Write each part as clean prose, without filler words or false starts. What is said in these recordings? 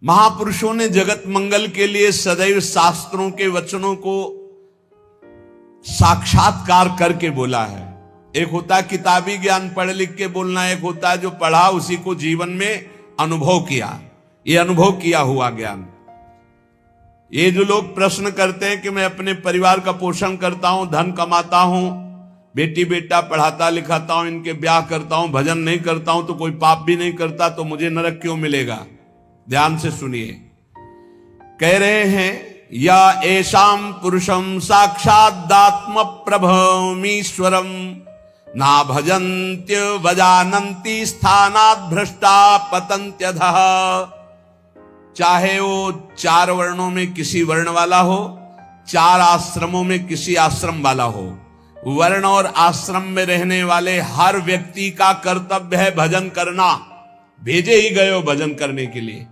महापुरुषों ने जगत मंगल के लिए सदैव शास्त्रों के वचनों को साक्षात्कार करके बोला है। एक होता है किताबी ज्ञान पढ़ लिख के बोलना, एक होता है जो पढ़ा उसी को जीवन में अनुभव किया। ये अनुभव किया हुआ ज्ञान। ये जो लोग प्रश्न करते हैं कि मैं अपने परिवार का पोषण करता हूं, धन कमाता हूं, बेटी बेटा पढ़ाता लिखाता हूं, इनके ब्याह करता हूं, भजन नहीं करता हूं तो कोई पाप भी नहीं करता, तो मुझे नरक क्यों मिलेगा? ध्यान से सुनिए। कह रहे हैं या एषाम पुरुषम साक्षादात्म प्रभमीश्वरम ना भजन्त्य वजानन्ति स्थानात् भ्रष्टा पतन्त्यधः। चाहे वो 4 वर्णों में किसी वर्ण वाला हो, 4 आश्रमों में किसी आश्रम वाला हो, वर्ण और आश्रम में रहने वाले हर व्यक्ति का कर्तव्य है भजन करना। भेजे ही गए हो भजन करने के लिए।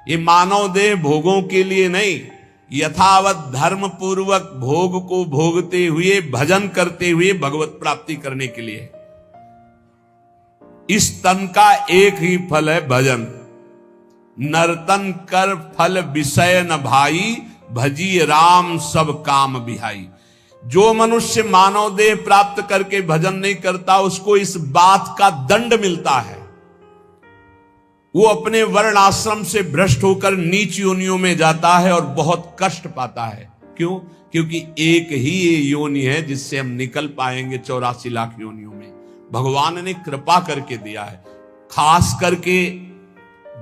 ये मानव देह भोगों के लिए नहीं, यथावत धर्म पूर्वक भोग को भोगते हुए भजन करते हुए भगवत प्राप्ति करने के लिए। इस तन का एक ही फल है भजन। नर्तन कर फल विषय न भाई, भजी राम सब काम बिहाई। जो मनुष्य मानव देह प्राप्त करके भजन नहीं करता उसको इस बात का दंड मिलता है। वो अपने वर्ण आश्रम से भ्रष्ट होकर नीच योनियों में जाता है और बहुत कष्ट पाता है। क्यों? क्योंकि एक ही ये योनि है जिससे हम निकल पाएंगे 84 लाख योनियों में। भगवान ने कृपा करके दिया है। खास करके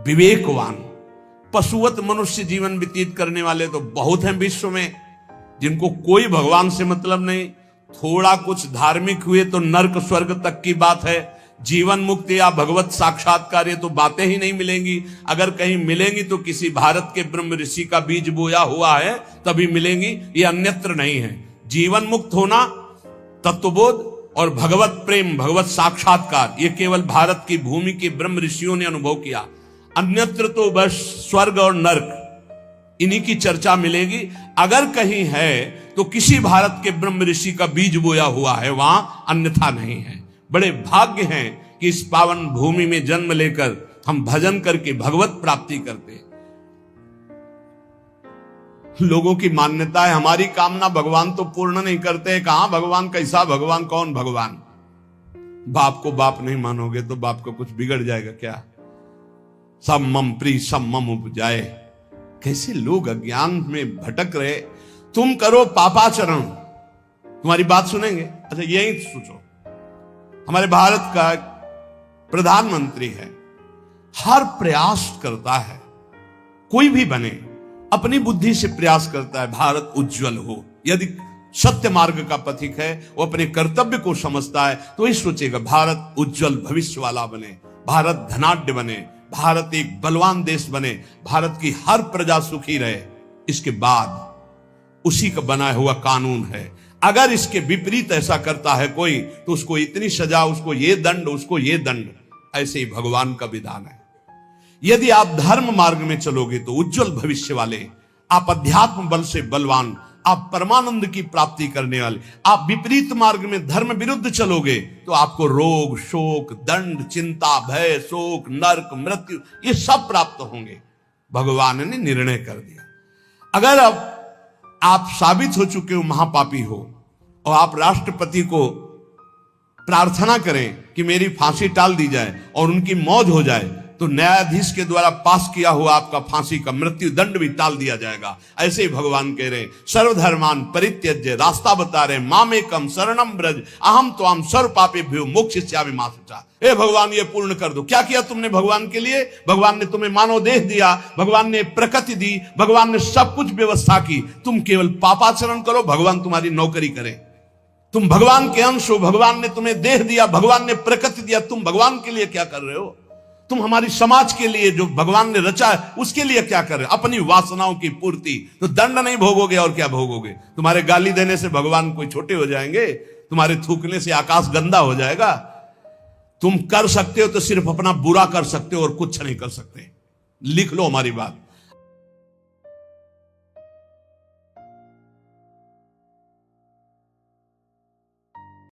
विवेकवान पशुवत मनुष्य जीवन व्यतीत करने वाले तो बहुत हैं विश्व में, जिनको कोई भगवान से मतलब नहीं। थोड़ा कुछ धार्मिक हुए तो नरक स्वर्ग तक की बात है। जीवन मुक्ति या भगवत साक्षात्कार ये तो बातें ही नहीं मिलेंगी। अगर कहीं मिलेंगी तो किसी भारत के ब्रह्म ऋषि का बीज बोया हुआ है तभी मिलेंगी, ये अन्यत्र नहीं है। जीवन मुक्त होना, तत्वबोध और भगवत प्रेम, भगवत साक्षात्कार ये केवल भारत की भूमि के ब्रह्म ऋषियों ने अनुभव किया। अन्यत्र तो बस स्वर्ग और नरक इन्हीं की चर्चा मिलेगी। अगर कहीं है तो किसी भारत के ब्रह्म ऋषि का बीज बोया हुआ है, वहां अन्यथा नहीं है। बड़े भाग्य हैं कि इस पावन भूमि में जन्म लेकर हम भजन करके भगवत प्राप्ति करते हैं। लोगों की मान्यता है हमारी कामना भगवान तो पूर्ण नहीं करते। कहां भगवान, कैसा भगवान, कौन भगवान? बाप को बाप नहीं मानोगे तो बाप को कुछ बिगड़ जाएगा क्या? सब मम प्री सब मम उपजाए। कैसे लोग अज्ञान में भटक रहे। तुम करो पापाचरण, तुम्हारी बात सुनेंगे। अच्छा यही सोचो, हमारे भारत का प्रधानमंत्री है, हर प्रयास करता है, कोई भी बने अपनी बुद्धि से प्रयास करता है भारत उज्जवल हो। यदि सत्य मार्ग का पथिक है, वो अपने कर्तव्य को समझता है तो ही सोचेगा भारत उज्जवल भविष्य वाला बने, भारत धनाढ्य बने, भारत एक बलवान देश बने, भारत की हर प्रजा सुखी रहे। इसके बाद उसी का बनाया हुआ कानून है। अगर इसके विपरीत ऐसा करता है कोई तो उसको इतनी सजा, उसको ये दंड, उसको ये दंड। ऐसे ही भगवान का विधान है। यदि आप धर्म मार्ग में चलोगे तो उज्जवल भविष्य वाले, आप अध्यात्म बल से बलवान, आप परमानंद की प्राप्ति करने वाले। आप विपरीत मार्ग में धर्म विरुद्ध चलोगे तो आपको रोग, शोक, दंड, चिंता, भय, शोक, नरक, मृत्यु ये सब प्राप्त होंगे। भगवान ने निर्णय कर दिया। अगर अब आप साबित हो चुके हो महापापी हो और आप राष्ट्रपति को प्रार्थना करें कि मेरी फांसी टाल दी जाए और उनकी मौत हो जाए, तो न्यायाधीश के द्वारा पास किया हुआ आपका फांसी का मृत्यु दंड भी टाल दिया जाएगा। ऐसे ही भगवान कह रहे सर्वधर्मान परित्यज्य, रास्ता बता रहे मामेकम शरणम ब्रज अहम त्वाम सर्व पापेभ्यो मोक्षयिष्यामि मा शुचा। ए भगवान ये पूर्ण कर दो। क्या किया तुमने भगवान के लिए? भगवान ने तुम्हें मानव देह दिया, भगवान ने प्रकृति दी, भगवान ने सब कुछ व्यवस्था की। तुम केवल पापाचरण करो, भगवान तुम्हारी नौकरी करे। तुम भगवान के अंश हो, भगवान ने तुम्हें देह दिया, भगवान ने प्रकृति दिया, तुम भगवान के लिए क्या कर रहे हो? तुम हमारी समाज के लिए जो भगवान ने रचा है उसके लिए क्या कर रहे हो? अपनी वासनाओं की पूर्ति। तो दंड नहीं भोगोगे और क्या भोगोगे? तुम्हारे गाली देने से भगवान कोई छोटे हो जाएंगे? तुम्हारे थूकने से आकाश गंदा हो जाएगा? तुम कर सकते हो तो सिर्फ अपना बुरा कर सकते हो और कुछ नहीं कर सकते। लिख लो हमारी बात।